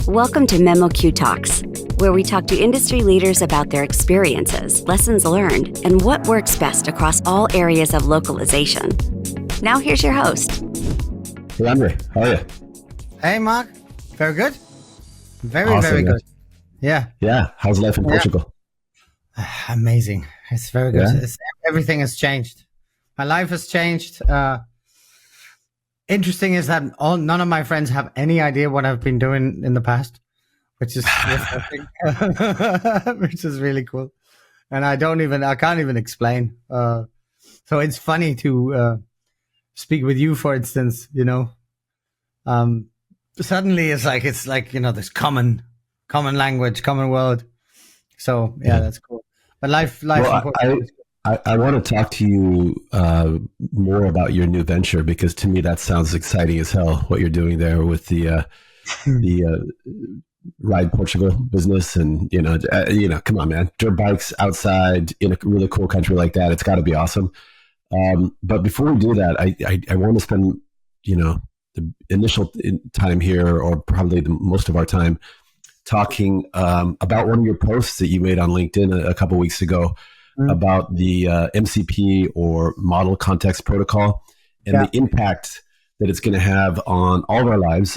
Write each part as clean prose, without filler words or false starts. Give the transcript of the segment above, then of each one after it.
Welcome to memoQ Talks, where we talk to industry leaders about their experiences, lessons learned, and what works best across all areas of localization. Now here's your host. Hey, Andre, how are you? Hey, Mark. Very good. Very Awesome, good. Yeah. Yeah. How's life in Portugal? Amazing. It's very good. Yeah? Everything has changed. My life has changed. Interesting is that none of my friends have any idea what I've been doing in the past, which is which is really cool. And I can't even explain. So it's funny to speak with you, for instance. Suddenly it's like this common language, common world. So yeah, that's cool. But life. Well, I want to talk to you more about your new venture, because to me that sounds exciting as hell. What you're doing there with the Ride Portugal business, and come on, man, dirt bikes outside in a really cool country like that. It's got to be awesome. But before we do that, I want to spend the initial time here, or probably most of our time, talking about one of your posts that you made on LinkedIn a couple weeks ago. About the MCP, or Model Context Protocol, and the impact that it's going to have on all of our lives.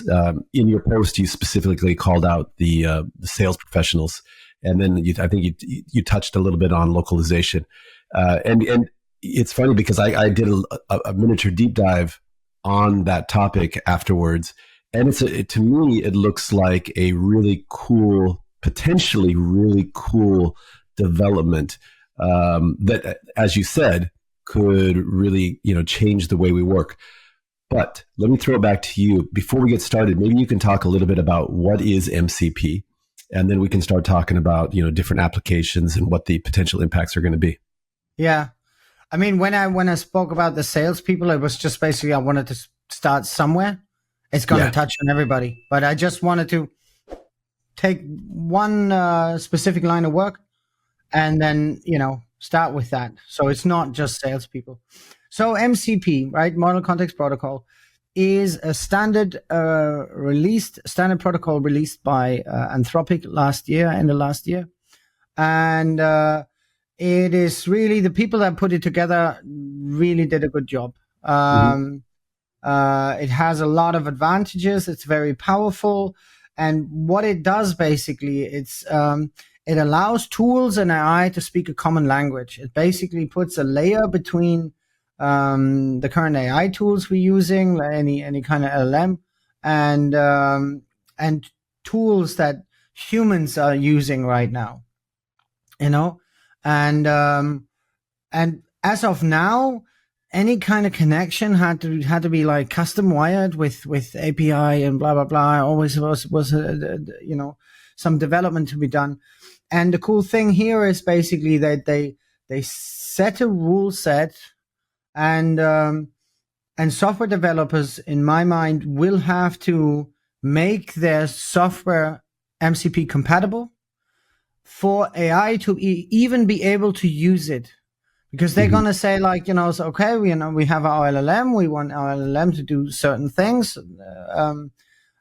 In your post, you specifically called out the sales professionals, and then I think you touched a little bit on localization. And it's funny because I did a miniature deep dive on that topic afterwards, and to me it looks like a really cool, potentially really cool development. That, as you said, could really, change the way we work. But let me throw it back to you. Before we get started, maybe you can talk a little bit about what is MCP, and then we can start talking about, different applications and what the potential impacts are going to be. Yeah. I mean, when I spoke about the salespeople, it was just basically I wanted to start somewhere. It's going to touch on everybody. But I just wanted to take one specific line of work, and then, start with that. So it's not just salespeople. So MCP, right? Model Context Protocol is a standard protocol released by Anthropic end of last year. And it is really, the people that put it together really did a good job. It has a lot of advantages. It's very powerful. And what it does basically, it allows tools and AI to speak a common language. It basically puts a layer between the current AI tools we're using, any kind of LLM, and tools that humans are using right now. And as of now, any kind of connection had to be like custom wired with API and blah blah blah. Always was some development to be done. And the cool thing here is basically that they set a rule set, and software developers, in my mind, will have to make their software MCP compatible for AI to even be able to use it, because they're gonna say okay, we have our LLM, we want our LLM to do certain things,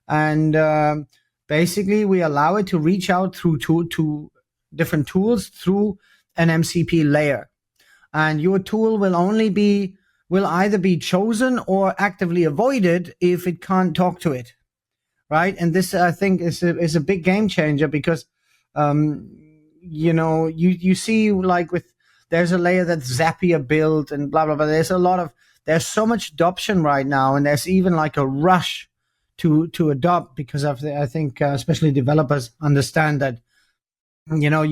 and basically we allow it to reach out through to different tools through an MCP layer, and your tool will either be chosen or actively avoided if it can't talk to it, right? And this, I think, is a big game changer, because you see, like, there's a layer that Zapier built and blah blah blah. There's so much adoption right now, and there's even like a rush to adopt, because I think especially developers understand that AI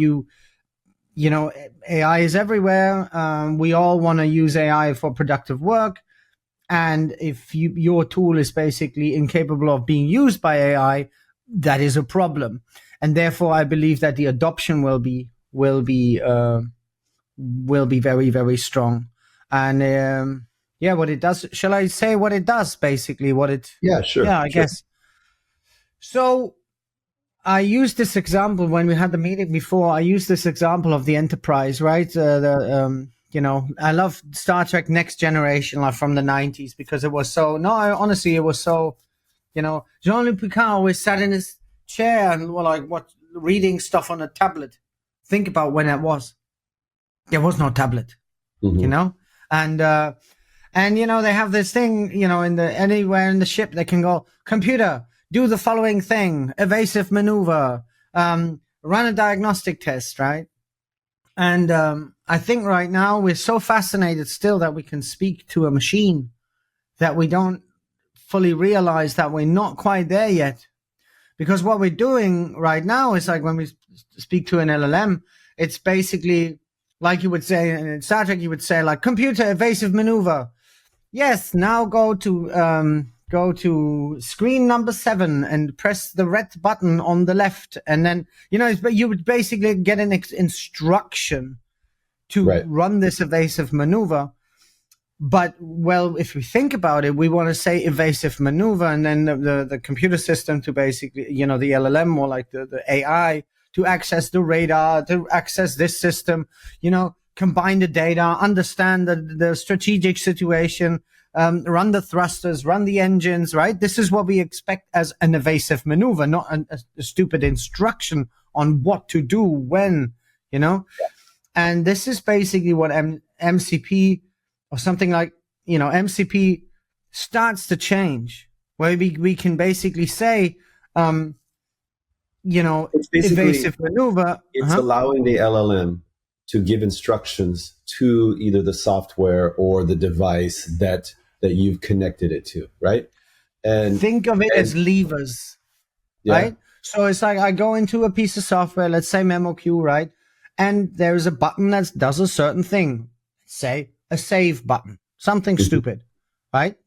is everywhere. We all want to use AI for productive work, and if your tool is basically incapable of being used by AI, that is a problem. And therefore, I believe that the adoption will be very, very strong. And what it does. Shall I say what it does? Basically, what it. Yeah, sure. Yeah, I guess. So I used this example when we had the meeting before. I used this example of the Enterprise, right? I love Star Trek Next Generation, like from the 90s, because it was so. No, honestly, it was so. Jean-Luc Picard always sat in his chair and were like what reading stuff on a tablet. Think about when that was. There was no tablet, you know, and you know they have this thing, you know, anywhere in the ship they can go, computer, do the following thing, evasive maneuver, run a diagnostic test, right? And I think right now we're so fascinated still that we can speak to a machine that we don't fully realize that we're not quite there yet. Because what we're doing right now is like when we speak to an LLM, it's basically like you would say in Star Trek, you would say like computer evasive maneuver. Yes, now go to screen number 7 and press the red button on the left. And then, you know, you would basically get an instruction to run this evasive maneuver. But, well, if we think about it, we want to say evasive maneuver, and then the computer system to basically, you know, the LLM or like the AI to access the radar, to access this system, you know, combine the data, understand the strategic situation, run the thrusters, run the engines, right? This is what we expect as an evasive maneuver, not a stupid instruction on what to do when, you know? Yeah. And this is basically what MCP or something like, you know, MCP starts to change, where we can basically say, you know, evasive maneuver. It's allowing the LLM to give instructions to either the software or the device that you've connected it to, right? And think of it as levers, right? So it's like I go into a piece of software, let's say memoQ, right? And there's a button that does a certain thing, say a save button, something stupid, right?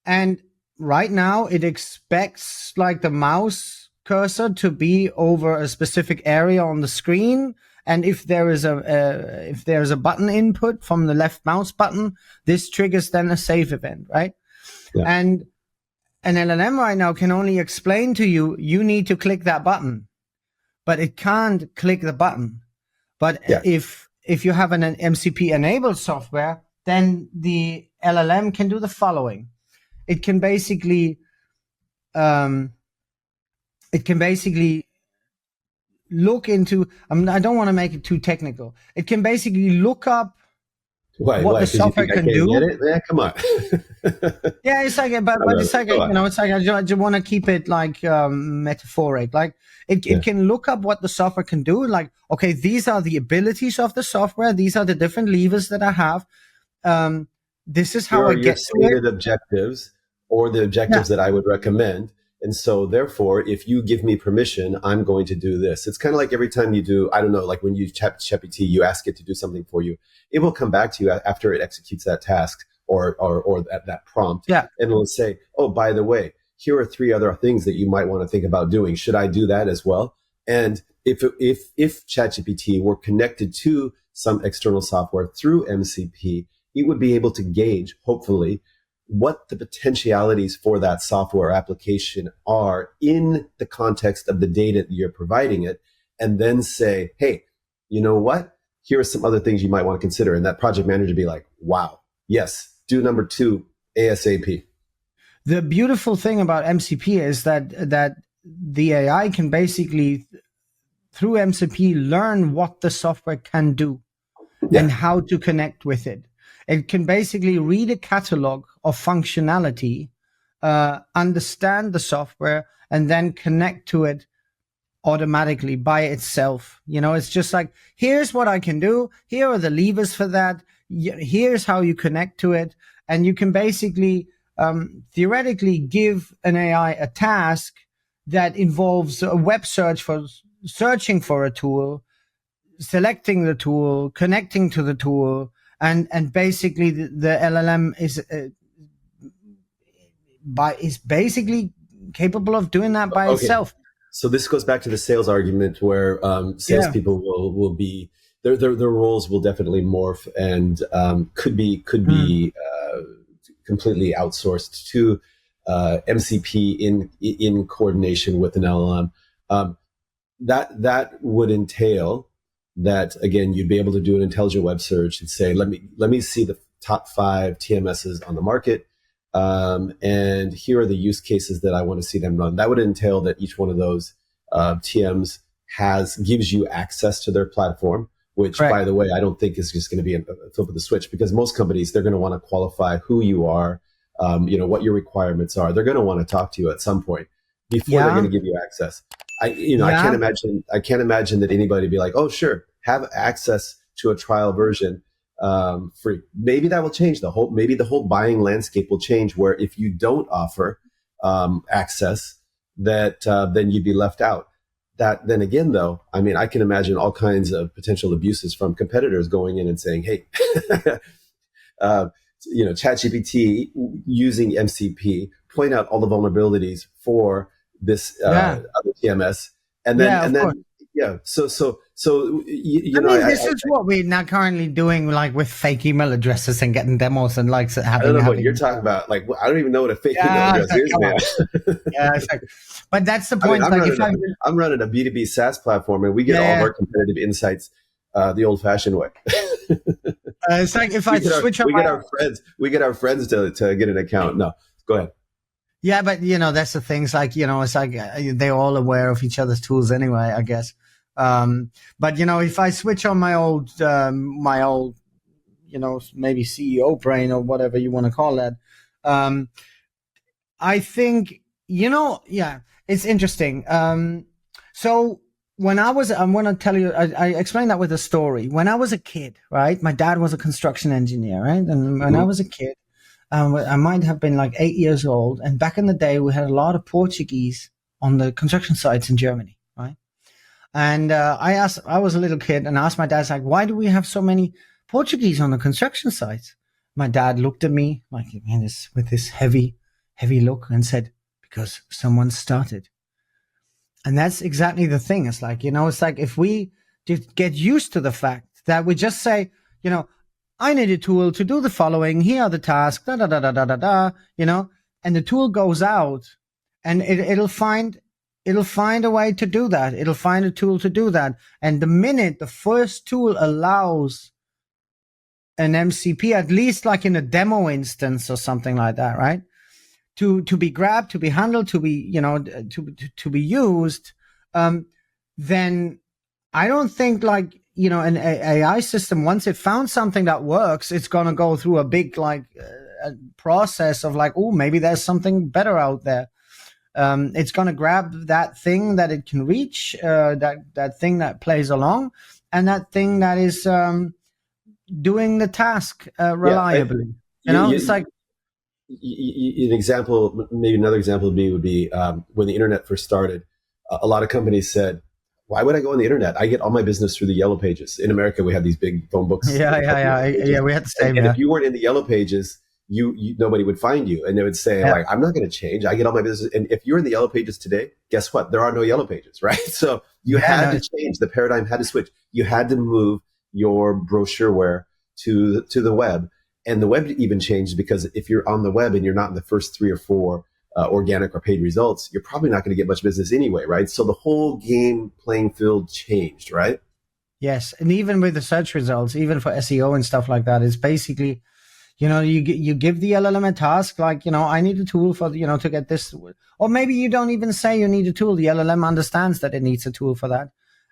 And right now it expects like the mouse cursor to be over a specific area on the screen. And if there is a button input from the left mouse button, this triggers then a save event, right? Yeah. And an LLM right now can only explain to you, you need to click that button, but it can't click the button. But if you have an MCP enabled software, then the LLM can do the following. It can basically look into, I don't want to make it too technical. It can basically look up what the software can do. Yeah, come on. Yeah, it's like, but it's like, you know, it's like, I just want to keep it like metaphoric. Like it can look up what the software can do. Like, okay, these are the abilities of the software. These are the different levers that I have. This is how I get to it. Objectives or the objectives that I would recommend. And so therefore, if you give me permission, I'm going to do this. It's kind of like every time you do, I don't know, like when you ChatGPT, you ask it to do something for you. It will come back to you after it executes that task or that prompt. Yeah. And it'll say, oh, by the way, here are 3 other things that you might want to think about doing. Should I do that as well? And if ChatGPT were connected to some external software through MCP, it would be able to gauge, hopefully, what the potentialities for that software application are in the context of the data that you're providing it, and then say, hey, you know what? Here are some other things you might want to consider. And that project manager would be like, wow, yes, do number 2 ASAP. The beautiful thing about MCP is that the AI can basically, through MCP, learn what the software can do and how to connect with it. It can basically read a catalog of functionality, understand the software, and then connect to it automatically by itself. You know, it's just like, here's what I can do. Here are the levers for that. Here's how you connect to it. And you can basically, theoretically give an AI a task that involves a web search for searching for a tool, selecting the tool, connecting to the tool, and basically the LLM is basically capable of doing that by itself. So this goes back to the sales argument where salespeople will be their roles will definitely morph and could be completely outsourced to MCP in coordination with an LLM. That would entail that, again, you'd be able to do an intelligent web search and say, let me see the top 5 TMSs on the market, and here are the use cases that I want to see them run. That would entail that each one of those TMs gives you access to their platform, which, Correct. by the way, I don't think is just going to be a flip of the switch, because most companies, they're going to want to qualify who you are, what your requirements are. They're going to want to talk to you at some point before they're going to give you access. I can't imagine that anybody be like, oh, sure, have access to a trial version free. Maybe that will change maybe the whole buying landscape will change, where if you don't offer access, that then you'd be left out. That then again, though, I mean, I can imagine all kinds of potential abuses from competitors going in and saying, hey, ChatGPT using MCP, point out all the vulnerabilities for this other TMS. And then, this is what we're now currently doing, like with fake email addresses and getting demos and like having. I don't know what you're talking about. Like, I don't even know what a fake email address is, man. But that's the point. I'm running a B2B SaaS platform, and we get all of our competitive insights the old-fashioned way. It's like if I switch up, we get our friends to get an account. No, go ahead. Yeah, but that's the things. Like it's like they're all aware of each other's tools anyway, I guess. But if I switch on my old maybe CEO brain or whatever you want to call that, I think it's interesting. So when I'm going to tell you, I explained that with a story. When I was a kid, right, my dad was a construction engineer, right, and when I was a kid, I might have been like 8 years old, and back in the day we had a lot of Portuguese on the construction sites in Germany, right? And I was a little kid and asked my dad, like, why do we have so many Portuguese on the construction sites? My dad looked at me like with this heavy look and said, because someone started. And that's exactly the thing. It's like, it's like if we just get used to the fact that we just say, I need a tool to do the following. Here are the tasks, and the tool goes out and it'll find a way to do that. It'll find a tool to do that. And the minute the first tool allows an MCP, at least like in a demo instance or something like that, right? To be grabbed, to be handled, to be, to be used, then I don't think like, an AI system, once it found something that works, it's going to go through a big process of like, oh, maybe there's something better out there. It's going to grab that thing that it can reach, that thing that plays along, and that thing that is doing the task reliably. It's like an example. Maybe another example would be when the internet first started. A lot of companies said, why would I go on the internet? I get all my business through the yellow pages. In America, we had these big phone books. Yeah. We had the same. And if you weren't in the yellow pages, you nobody would find you, and they would say like, I'm not going to change. I get all my business. And if you're in the yellow pages today, guess what? There are no yellow pages, right? So you had to change. The paradigm had to switch. You had to move your brochureware to the web, and the web even changed, because if you're on the web and you're not in the first 3 or 4 organic or paid results, you're probably not going to get much business anyway, right? So the whole game playing field changed, right? Yes, and even with the search results, even for SEO and stuff like that, it's basically, you give the LLM a task, like, I need a tool for, to get this, or maybe you don't even say you need a tool. The LLM understands that it needs a tool for that,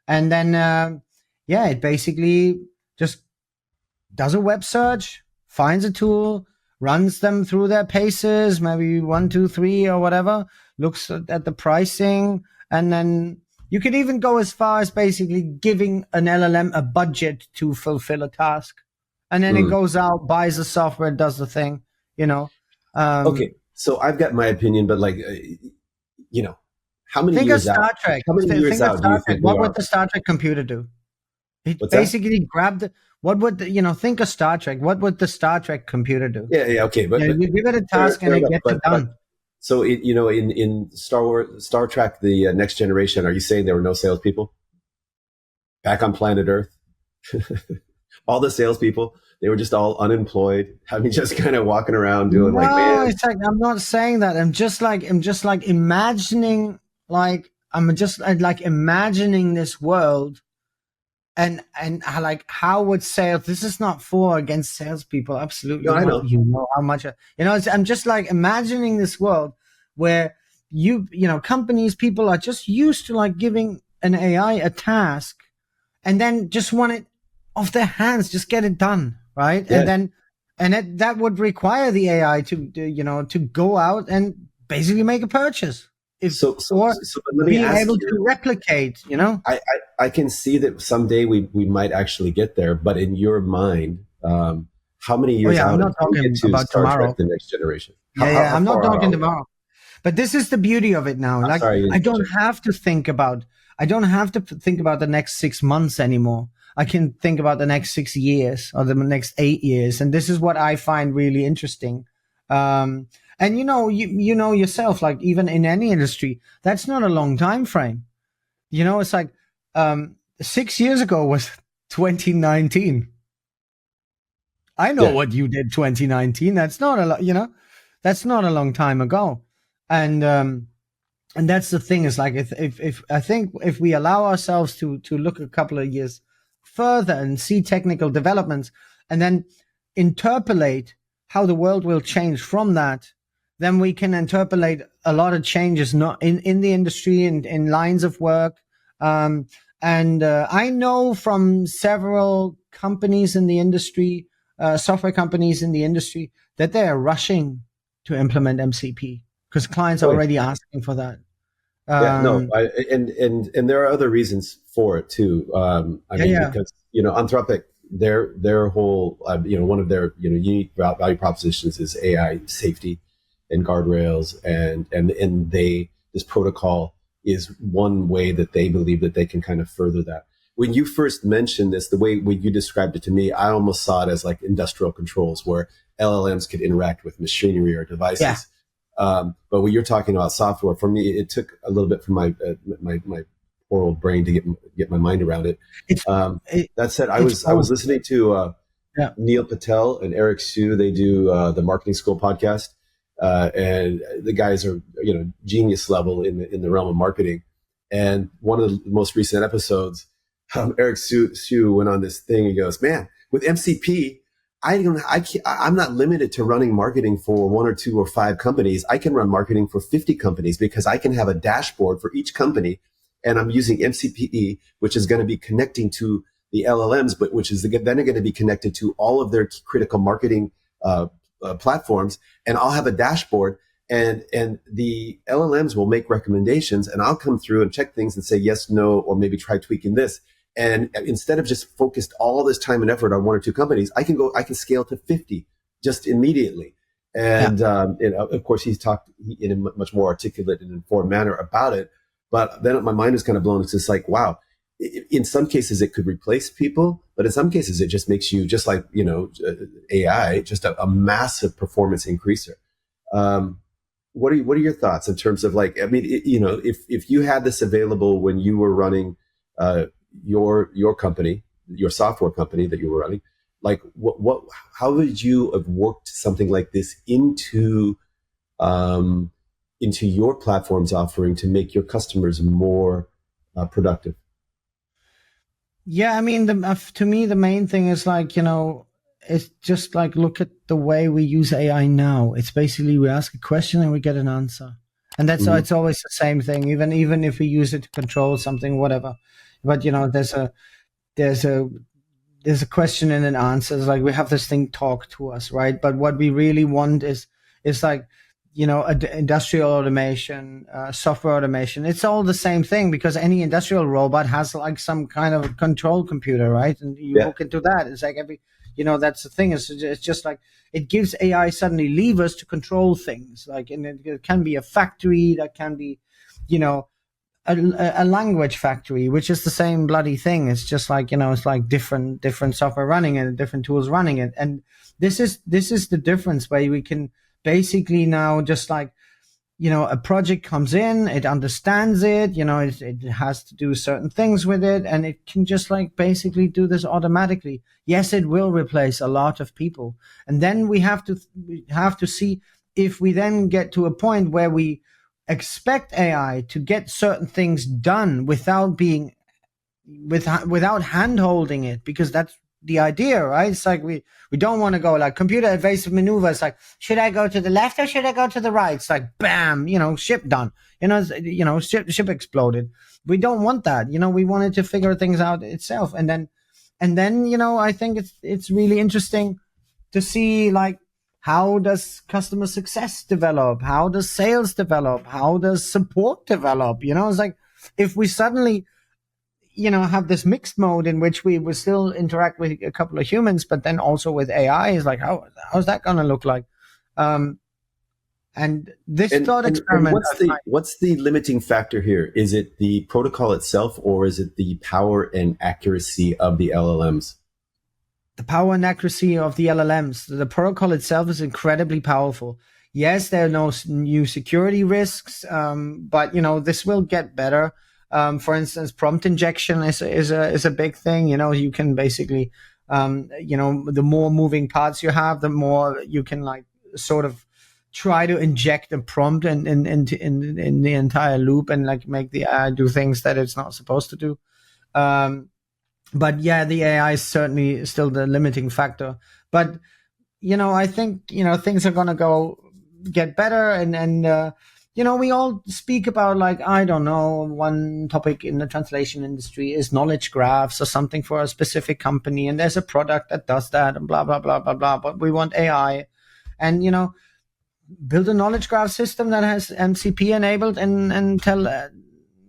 and then it basically just does a web search, finds a tool, runs them through their paces, maybe 1, 2, 3 or whatever, looks at the pricing, and then you could even go as far as basically giving an LLM a budget to fulfill a task. And then it goes out, buys the software, does the thing, Okay, so I've got my opinion, but like, how many years out? Star Trek. How many years out do you think what would the Star Trek computer do? It basically grabbed. What would think of Star Trek? What would the Star Trek computer do? Yeah, okay, but you give it a task and it gets it done. So in Star Trek, the Next Generation, are you saying there were no salespeople back on planet Earth? All the salespeople, they were just all unemployed, just kind of walking around doing man. It's like, I'm not saying that. I'm just like imagining, imagining this world. And like, how would sales? This is not for or against salespeople. Absolutely, no, I know. How much? I'm just like imagining this world where companies, people are just used to like giving an AI a task and then just want it off their hands, just get it done, right? Yeah. And that would require the AI to go out and basically make a purchase, or but let me being ask able you, to replicate. I can see that someday we might actually get there, but in your mind, how many years I'm out not until we talking get to about Star tomorrow. Trek: The Next Generation? Yeah, How I'm not far out talking are we? tomorrow. But this is the beauty of it now. I'm Like, sorry, I don't have to think about the next 6 months anymore. I can think about the next 6 years or the next 8 years. And this is what I find really interesting. And you know yourself, like even in any industry, that's not a long time frame. It's like 6 years ago was 2019. I know Yeah. what you did 2019. That's not a lot, that's not a long time ago. And that's the thing, is like, if I think if we allow ourselves to look a couple of years further and see technical developments and then interpolate how the world will change from that, then we can interpolate a lot of changes not in the industry and in lines of work. And I know from several companies in the industry, software companies in the industry, that they are rushing to implement MCP because clients are Oh, yeah. already asking for that. Yeah, no, and there are other reasons for it too. Because Anthropic, their whole one of their unique value propositions is AI safety and guardrails, and this protocol is one way that they believe that they can kind of further that. When you first mentioned this, the way when you described it to me, I almost saw it as like industrial controls where LLMs could interact with machinery or devices. Yeah. But when you're talking about software, for me, it took a little bit for my poor old brain to get my mind around it. That said, I was listening to Neil Patel and Eric Sue. They do the Marketing School podcast, and the guys are genius level in the realm of marketing. And one of the most recent episodes, Eric Sue went on this thing. He goes, "Man, with MCP." I'm not limited to running marketing for 1 or 2 or 5 companies. I can run marketing for 50 companies because I can have a dashboard for each company, and I'm using MCP, which is going to be connecting to the LLMs, but which is then going to be connected to all of their critical marketing platforms, and I'll have a dashboard, and the LLMs will make recommendations, and I'll come through and check things and say yes, no, or maybe try tweaking this. And instead of just focused all this time and effort on 1 or 2 companies, I can scale to 50 just immediately. And, of course, he's talked in a much more articulate and informed manner about it. But then my mind is kind of blown. It's just like, wow, in some cases it could replace people, but in some cases it just makes you, just like, AI, just a massive performance increaser. What are your thoughts in terms of like, I mean, if you had this available when you were running, your company, your software company that you were running, like how would you have worked something like this into your platform's offering to make your customers more productive? Yeah, I mean, to me, the main thing is like, it's just like, look at the way we use AI now. It's basically we ask a question and we get an answer. And that's it's always the same thing, even if we use it to control something, whatever. But there's a question and an answer. It's like we have this thing talk to us, right? But what we really want is like, industrial automation, software automation. It's all the same thing because any industrial robot has like some kind of control computer, right? And you hook into that. It's like that's the thing. It's just like it gives AI suddenly levers to control things. Like, and it can be a factory, that can be, a language factory, which is the same bloody thing. It's just like, it's like different software running it, different tools running it. And this is the difference where we can basically now just like, a project comes in, it understands it, it has to do certain things with it, and it can just like basically do this automatically. Yes, it will replace a lot of people. And then we have to see if we then get to a point where we expect AI to get certain things done without hand holding it, because that's the idea, right? It's like we don't want to go like computer evasive maneuver. It's like, should I go to the left or should I go to the right? It's like, bam, ship done. Ship exploded. We don't want that. We wanted to figure things out itself. And then, I think it's really interesting to see like, how does customer success develop? How does sales develop? How does support develop? It's like, if we suddenly, have this mixed mode in which we will still interact with a couple of humans, but then also with AI, is like, how's that going to look like? And this thought experiment. What's the limiting factor here? Is it the protocol itself, or is it the power and accuracy of the LLMs? The power and accuracy of the LLMs. The protocol itself is incredibly powerful. Yes, there are no new security risks, but this will get better. For instance, prompt injection is a big thing. You can basically, the more moving parts you have, the more you can like sort of try to inject a prompt in the entire loop and like make the AI do things that it's not supposed to do. But yeah, the AI is certainly still the limiting factor. But I think things are gonna get better, and we all speak about like, I don't know, one topic in the translation industry is knowledge graphs or something for a specific company, and there's a product that does that, and blah blah blah blah blah. But we want AI, and build a knowledge graph system that has MCP enabled, and tell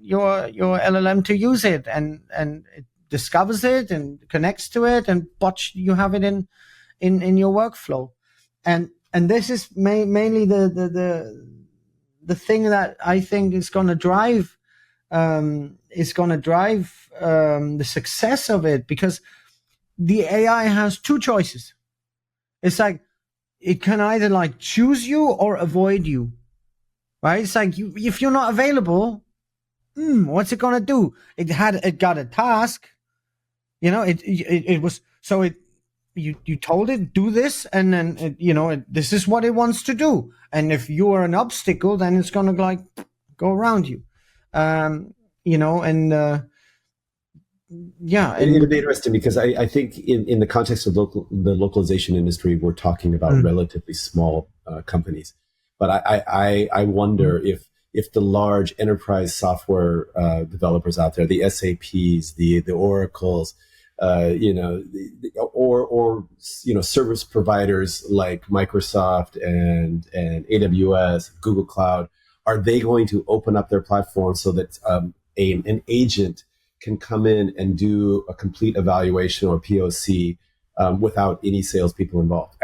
your LLM to use it, and it discovers it and connects to it, and you have it in your workflow, and this is mainly the thing that I think is going to drive the success of it, because the AI has two choices. It's like it can either like choose you or avoid you, right? It's like if you're not available, what's it going to do? It got a task. It was, so you told it do this, and then this is what it wants to do. And if you are an obstacle, then it's gonna like go around you. Yeah. It'll be interesting because I think in the context of the localization industry, we're talking about relatively small companies. But I wonder if the large enterprise software developers out there, the SAPs, the Oracles, or service providers like Microsoft and AWS, Google Cloud, are they going to open up their platform so that an agent can come in and do a complete evaluation or POC without any salespeople involved?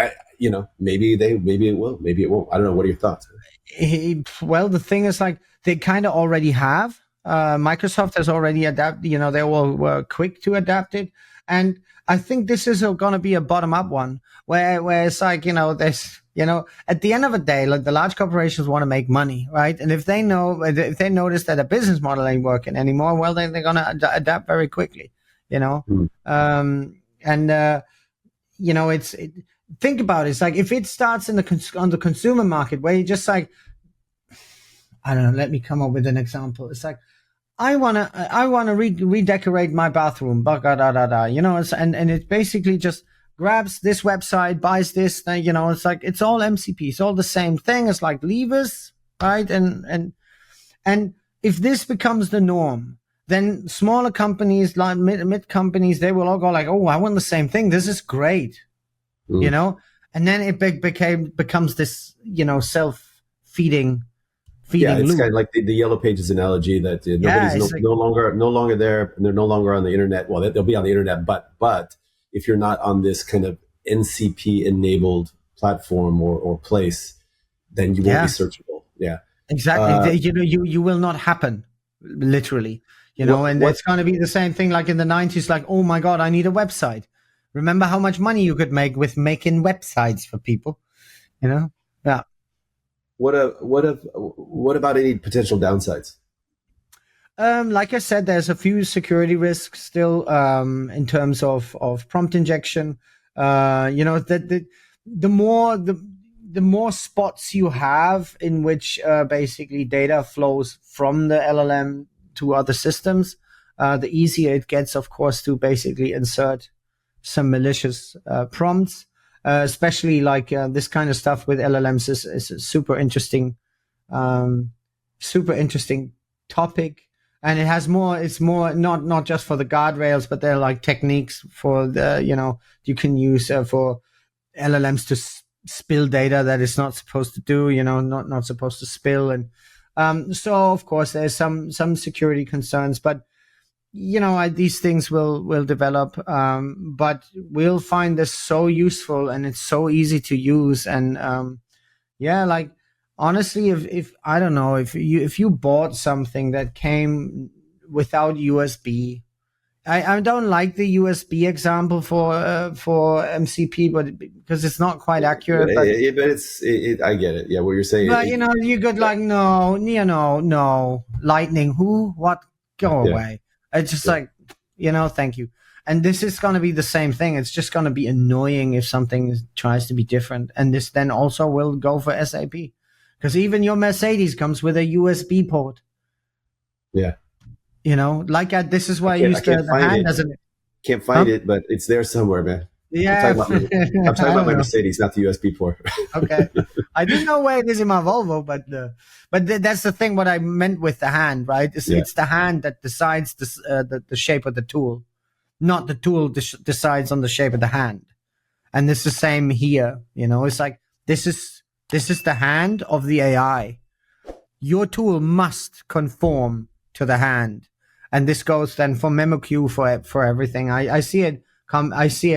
Maybe it will, maybe it won't. I don't know. What are your thoughts? Well, the thing is, like, they kind of already have. Microsoft has already adapted. They were quick to adapt it, and I think this is going to be a bottom-up one, where it's like there's at the end of the day, like, the large corporations want to make money, right? And if they notice that a business model ain't working anymore, well, then they're going to adapt very quickly, think about it. It's like if it starts on the consumer market, where you just like, I don't know, let me come up with an example. It's like, I wanna redecorate my bathroom, and it basically just grabs this website, buys this, it's like, it's all MCP, it's all the same thing. It's like levers, right? And if this becomes the norm, then smaller companies, like mid companies, they will all go like, oh, I want the same thing. This is great, and then it becomes this, self-feeding. It's loop. kind of like the Yellow Pages analogy that nobody's no longer there, and they're no longer on the internet. Well, they'll be on the internet, but if you're not on this kind of MCP enabled platform or place, then you won't be searchable. Yeah, exactly. You will not happen, literally. And it's going to be the same thing like in the 90s. Like, oh my God, I need a website. Remember how much money you could make with making websites for people? Yeah. What about any potential downsides? Like I said, there's a few security risks still in terms of prompt injection. The more spots you have in which basically data flows from the LLM to other systems, the easier it gets, of course, to basically insert some malicious prompts, especially like this kind of stuff with LLMs is a super interesting topic. And it's more not just for the guardrails, but they're like techniques for the, you can use for LLMs to spill data that it's not supposed to do, not supposed to spill. And so of course there's some security concerns, but these things will develop, but we'll find this so useful and it's so easy to use. And like honestly, if I don't know, if you bought something that came without USB, I don't like the USB example for MCP, but because it's not quite accurate. But I get it. Yeah, what you're saying. But you could like no, lightning. Who? What? Go away. It's just like thank you. And this is going to be the same thing. It's just going to be annoying if something tries to be different. And this then also will go for SAP, because even your Mercedes comes with a USB port. Yeah. This is why I used the hand as an. Can't find it, but it's there somewhere, man. Yeah. I'm talking about my Mercedes, not the USB port. Okay. I didn't know where it is in my Volvo, but that's the thing. What I meant with the hand, right? It's the hand that decides the shape of the tool, not the tool decides on the shape of the hand. And it's the same here. It's like this is the hand of the AI. Your tool must conform to the hand, and this goes then for memooQ for everything. I see it come. I see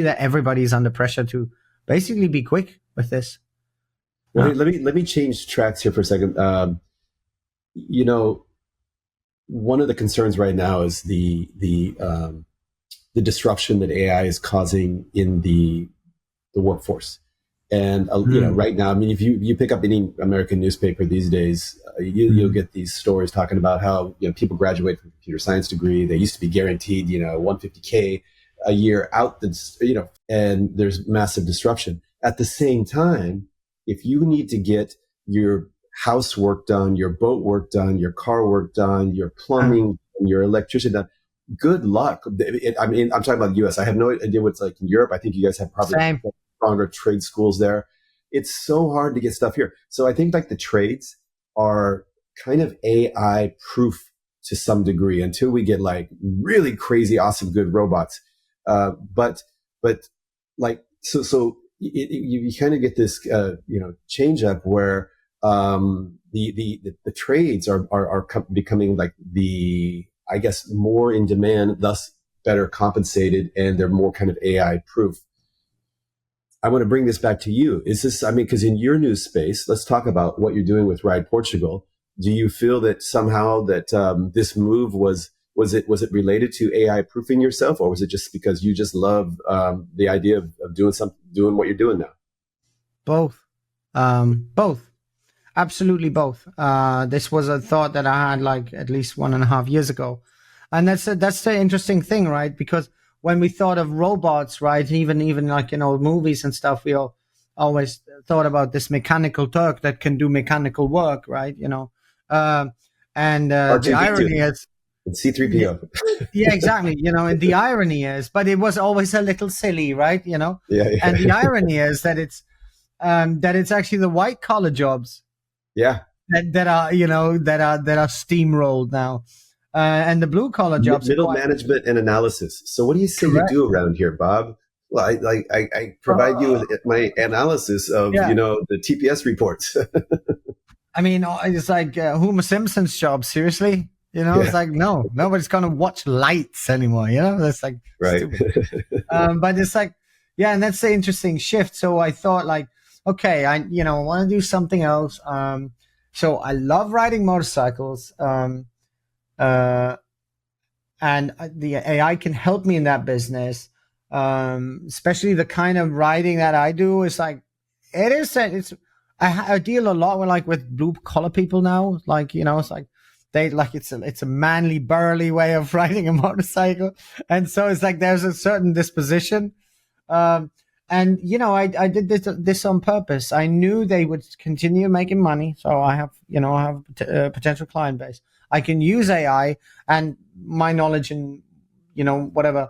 that everybody's under pressure to basically be quick with this. Well, let me change tracks here for a second. One of the concerns right now is the disruption that AI is causing in the workforce. And right now, I mean, if you pick up any American newspaper these days, you'll get these stories talking about how people graduate from a computer science degree. They used to be guaranteed $150K a year out, and there's massive disruption. At the same time, if you need to get your house work done, your boat work done, your car work done, your plumbing, and your electrician done, good luck. I mean, I'm talking about the US. I have no idea what it's like in Europe. I think you guys have probably stronger trade schools there. It's so hard to get stuff here. So I think like the trades are kind of AI proof to some degree until we get like really crazy, awesome, good robots. But like, so you kind of get this, change up where, the trades are becoming like I guess more in demand, thus better compensated, and they're more kind of AI proof. I want to bring this back to you. Because in your news space, let's talk about what you're doing with Ride Portugal. Do you feel that somehow that this move was it related to AI proofing yourself, or was it just because you just love the idea of doing what you're doing now? Both. Absolutely both. This was a thought that I had like at least 1.5 years ago. And that's the interesting thing, right? Because when we thought of robots, right, even like in old movies and stuff, we always thought about this mechanical Turk that can do mechanical work, right? The irony is, it's C-3PO. Yeah, exactly. And the irony is, but it was always a little silly, right? Yeah. And the irony is that it's actually the white collar jobs. Yeah. That are steamrolled now. And the blue collar jobs, middle management and analysis. So what do you say you do around here, Bob? Well, I provide you with my analysis of the TPS reports. I mean, it's like Homer Simpson's job. Seriously, it's like no, nobody's gonna watch lights anymore. That's like stupid. But it's like and that's the interesting shift. So I thought like, okay, I want to do something else. So I love riding motorcycles. And the AI can help me in that business, especially the kind of riding that I do. Is like I deal a lot with blue collar people now. Like it's like it's a manly, burly way of riding a motorcycle, and so it's like there's a certain disposition. And I did this on purpose. I knew they would continue making money, so I have a potential client base. I can use AI and my knowledge in, whatever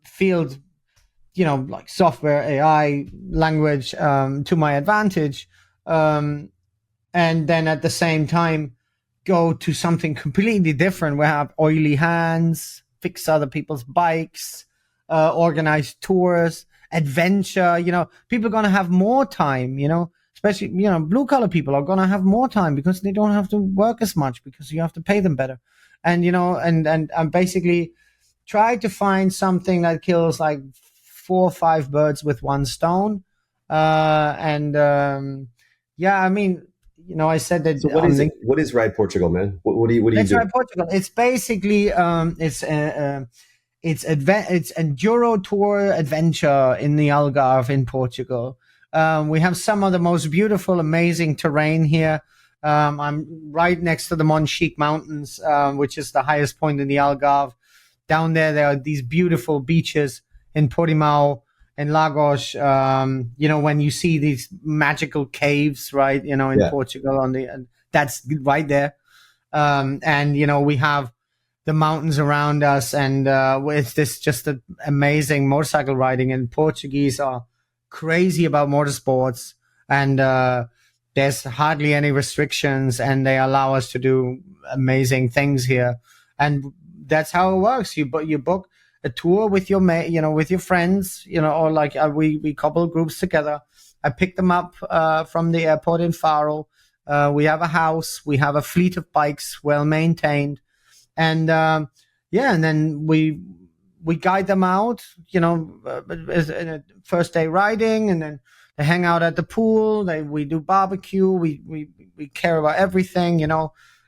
field, like software, AI, language, to my advantage. And then at the same time, go to something completely different. We have oily hands, fix other people's bikes, organize tours, adventure. People are going to have more time, especially, blue collar people are going to have more time because they don't have to work as much because you have to pay them better. And, and I'm basically try to find something that kills like 4 or 5 birds with one stone. I mean, I said that. So what is it? What is Ride Portugal, man? What do you do? Ride Portugal. It's basically it's enduro tour adventure in the Algarve in Portugal. We have some of the most beautiful, amazing terrain here. I'm right next to the Monchique Mountains, which is the highest point in the Algarve. Down there are these beautiful beaches in Portimao and Lagos. When you see these magical caves, right? In Portugal that's right there. We have the mountains around us, and it's this just an amazing motorcycle riding. And Portuguese are crazy about motorsports, and there's hardly any restrictions, and they allow us to do amazing things here. And that's how it works. You book a tour with your with your friends, or like we couple groups together. I pick them up from the airport in Faro. We have a house. We have a fleet of bikes, well maintained, and and then we guide them out. First day riding, and then they hang out at the pool. We do barbecue. We care about everything.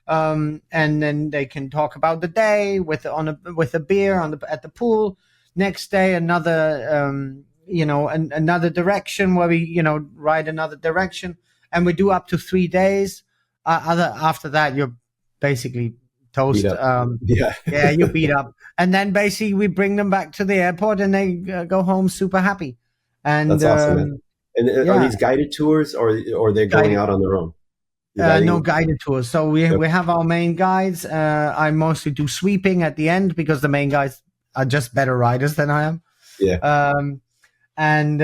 And then they can talk about the day with a beer at the pool. Next day, another another direction where we ride another direction, and we do up to 3 days. After that, you're basically toast. You're beat up, and then basically we bring them back to the airport, and they go home super happy. And that's awesome, man. And are these guided tours, or they're going out on their own? No guided tours. So we have our main guides. I mostly do sweeping at the end because the main guides are just better riders than I am. And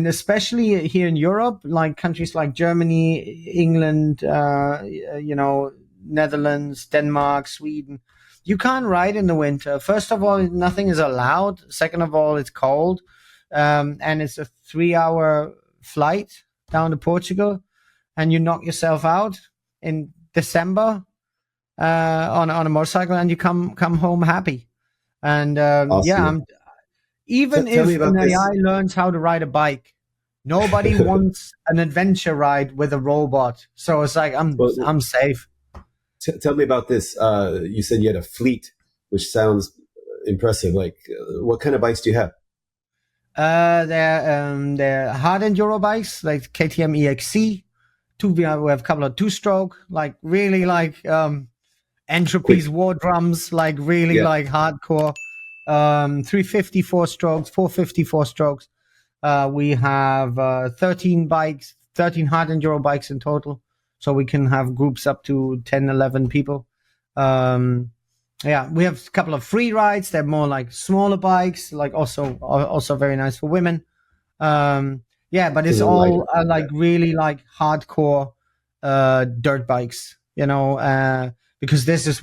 especially here in Europe, like countries like Germany, England, Netherlands, Denmark, Sweden, you can't ride in the winter. First of all, nothing is allowed. Second of all, it's cold, and it's a 3-hour flight down to Portugal. And you knock yourself out in December on a motorcycle, and you come home happy. And awesome. Even if an AI learns how to ride a bike, nobody wants an adventure ride with a robot. So it's like I'm safe. Tell me about this. You said you had a fleet, which sounds impressive. Like, what kind of bikes do you have? They're hard enduro bikes like KTM EXC. We have a couple of 2-stroke, like really like Entropy's War Drums, like really like hardcore. 354 strokes, 454 strokes. We have 13 bikes, 13 hard enduro bikes in total. So we can have groups up to 10, 11 people. We have a couple of free rides. They're more like smaller bikes, like also very nice for women. But it's all really like hardcore dirt bikes, because this is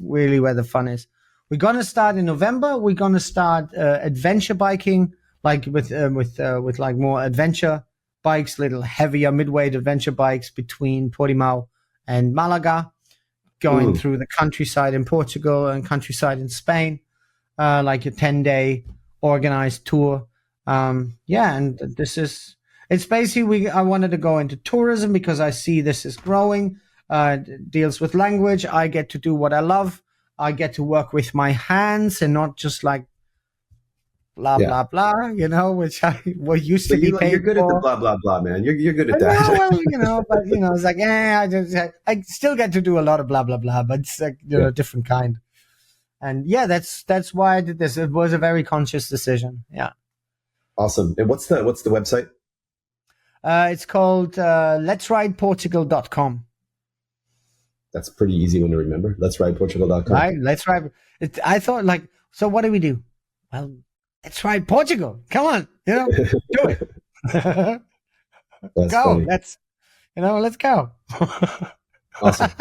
really where the fun is. We're gonna start in November. We're gonna start adventure biking, like with like more adventure bikes, little heavier midweight adventure bikes between Portimao and Malaga, going through the countryside in Portugal and countryside in Spain, like a 10-day organized tour. And it's basically I wanted to go into tourism because I see this is growing. It deals with language. I get to do what I love. I get to work with my hands and not just like blah blah blah, which I used to be paid. You're good for. At the blah blah blah, man. You're good at that. But it's like I still get to do a lot of blah blah blah, but it's like a different kind. And that's why I did this. It was a very conscious decision. Yeah. Awesome. And what's the website? It's called letsrideportugal.com. That's a pretty easy one to remember. Let's ride Portugal.com. Right, let's ride. I thought like, so what do we do? Well, let's ride Portugal. Come on, do it. That's Go. funny. Let's go. Awesome.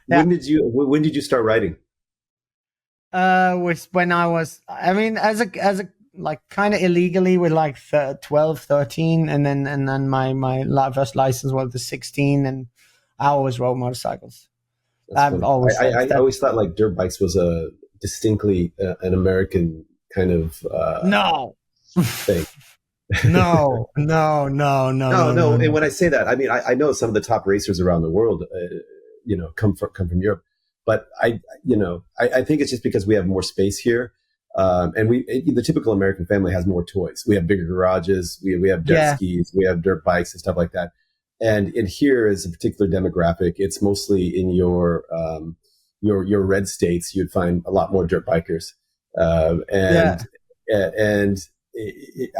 Yeah. When did you start writing? Was when I was, I mean, as a like kind of illegally with like 12, 13, and then my first license was the 16, and I always rode motorcycles. I always thought like dirt bikes was a distinctly an American kind of no thing. no. And when I say that, I mean I know some of the top racers around the world, come from Europe, but I think it's just because we have more space here, and the typical American family has more toys. We have bigger garages, we have jet skis, we have dirt bikes and stuff like that. And in here is a particular demographic. It's mostly in your red states. You'd find a lot more dirt bikers,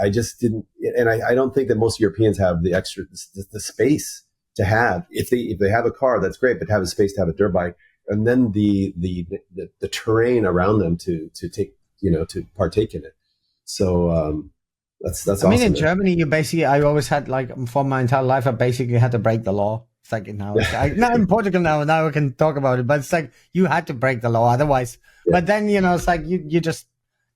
I just didn't, and I don't think that most Europeans have the extra the space to have. If they have a car, that's great, but to have a space to have a dirt bike, and then the terrain around them to take to partake in it. So that's awesome. I mean, in Germany, I always had like for my entire life, I basically had to break the law. It's like not in Portugal now we can talk about it, but it's like you had to break the law otherwise. Yeah. But then it's like you just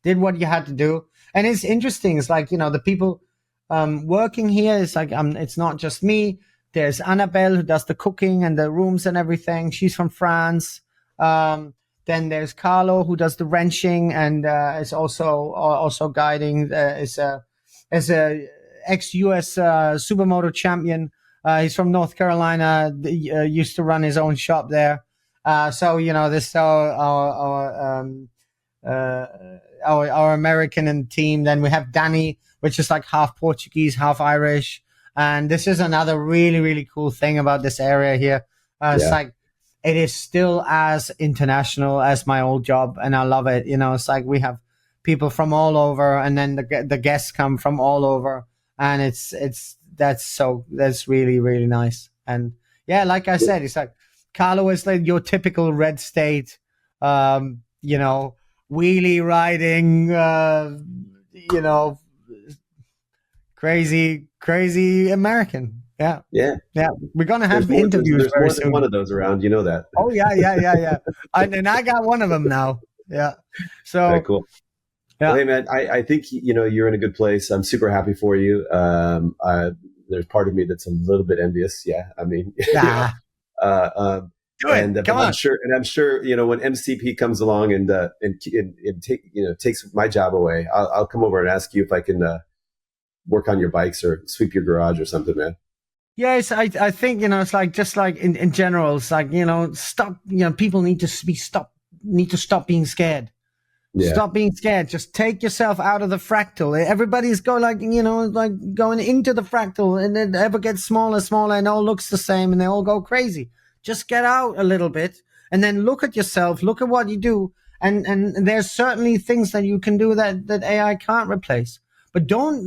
did what you had to do. And it's interesting. It's like, the people working here, it's like it's not just me. There's Annabelle who does the cooking and the rooms and everything. She's from France. Then there's Carlo who does the wrenching and is also guiding. Is a ex-US supermoto champion. He's from North Carolina. Used to run his own shop there. This our American team. Then we have Danny, which is like half Portuguese, half Irish. And this is another really, really cool thing about this area here. It's like, it is still as international as my old job. And I love it. It's like we have people from all over, and then the guests come from all over. And that's really, really nice. And yeah, like I said, it's like Carlo is like your typical red state, wheelie riding, crazy American. Yeah. We're gonna have interviews. There's more than one of those around. You know that. Oh yeah. And I got one of them now. Yeah. So very cool. Yeah. Well, hey man, I think you're in a good place. I'm super happy for you. There's part of me that's a little bit envious. Yeah. I mean. Do it. Come on. I'm sure, when MCP comes along and takes my job away, I'll come over and ask you if I can work on your bikes or sweep your garage or something, man. Yes, I think it's like just like in general, it's like stop. People need to stop being scared. Yeah. Stop being scared. Just take yourself out of the fractal. Everybody's going like going into the fractal, and it ever gets smaller, and it all looks the same, and they all go crazy. Just get out a little bit and then look at yourself, look at what you do. And there's certainly things that you can do that AI can't replace. But don't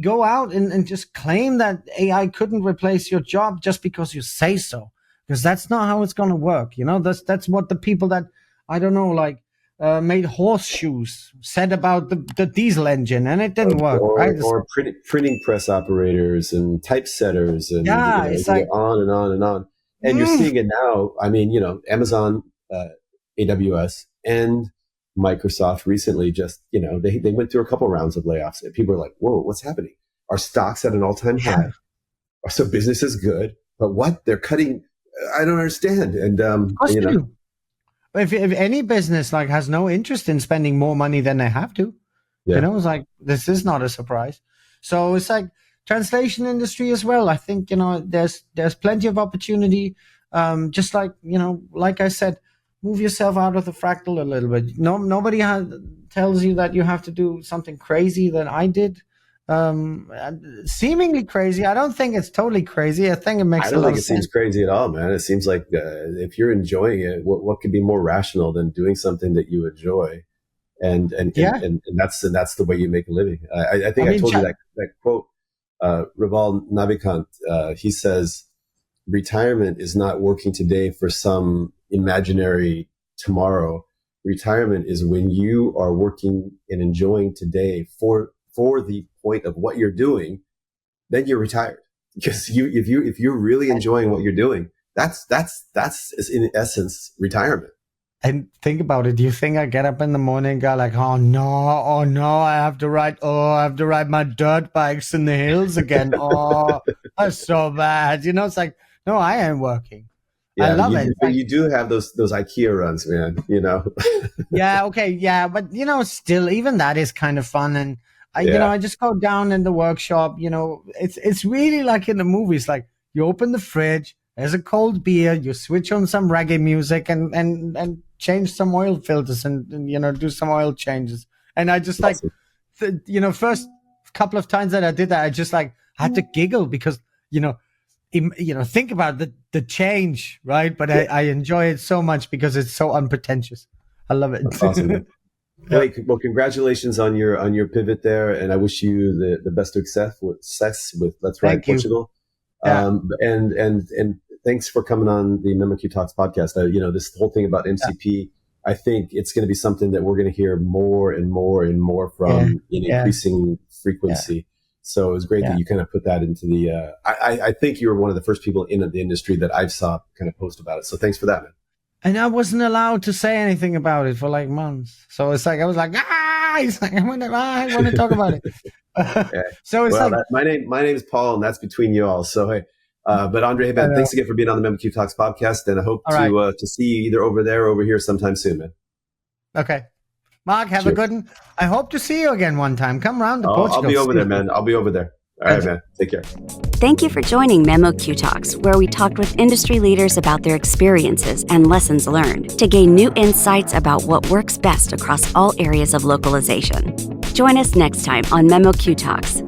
go out and just claim that AI couldn't replace your job just because you say so. Because that's not how it's going to work. That's what the people that, I don't know, made horseshoes said about the diesel engine, and it didn't work, right? Or printing press operators and typesetters and it's like on and on and on. And you're seeing it now. I mean, Amazon, AWS, and Microsoft recently just, they went through a couple rounds of layoffs, and people are like, "Whoa, what's happening? Our stock's at an all-time high. So business is good, but what they're cutting? I don't understand." And If any business has no interest in spending more money than they have to, it's like, this is not a surprise. So it's like translation industry as well. I think, there's plenty of opportunity. Just like, like I said, move yourself out of the fractal a little bit. Nobody tells you that you have to do something crazy that I did. Seemingly crazy. I don't think it's totally crazy. I think it makes a lot of sense. I don't think it seems crazy at all, man. It seems like if you're enjoying it, what could be more rational than doing something that you enjoy? And that's the way you make a living. I think I told you that quote, Raval Navikant, he says retirement is not working today for some imaginary tomorrow. Retirement is when you are working and enjoying today for the point of what you're doing, then you're retired. Because if you're really enjoying what you're doing, that's in essence retirement. And think about it. Do you think I get up in the morning and go like, oh no, I have to ride my dirt bikes in the hills again. Oh, that's so bad. You know, it's like, no, I am working. Yeah, I love it. You do have those IKEA runs, man, you know? Yeah, okay, yeah. But, you know, still, even that is kind of fun. And, you know, I just go down in the workshop, you know, it's really like in the movies, like you open the fridge, there's a cold beer, you switch on some reggae music and change some oil filters and, you know, do some oil changes. And I just awesome. you know, first couple of times that I did that, I just like had to giggle because, you know, think about the change, right? But I enjoy it so much because it's so unpretentious. I love it. That's awesome. Well, congratulations on your pivot there, and I wish you the best of success with Let's Ride Portugal. Yeah. And thanks for coming on the memoQ Talks podcast. You know, this whole thing about MCP, I think it's going to be something that we're going to hear more and more and more from in increasing frequency. Yeah. So it was great that you kind of put that into the. I think you were one of the first people in the industry that I saw kind of post about it. So thanks for that, man. And I wasn't allowed to say anything about it for like months. So it's like I was like, It's like I want to talk about it. So it's my name is Paul, and that's between you all. So hey, but Andre, hey man, thanks again for being on the memoQ Talks podcast, and I hope to see you either over there or over here sometime soon, man. Okay. Mark, have a good one. I hope to see you again one time. Come around to Portugal. I'll be over there, man. I'll be over there. All right, man. Take care. Thank you for joining memoQ Talks, where we talked with industry leaders about their experiences and lessons learned to gain new insights about what works best across all areas of localization. Join us next time on memoQ Talks.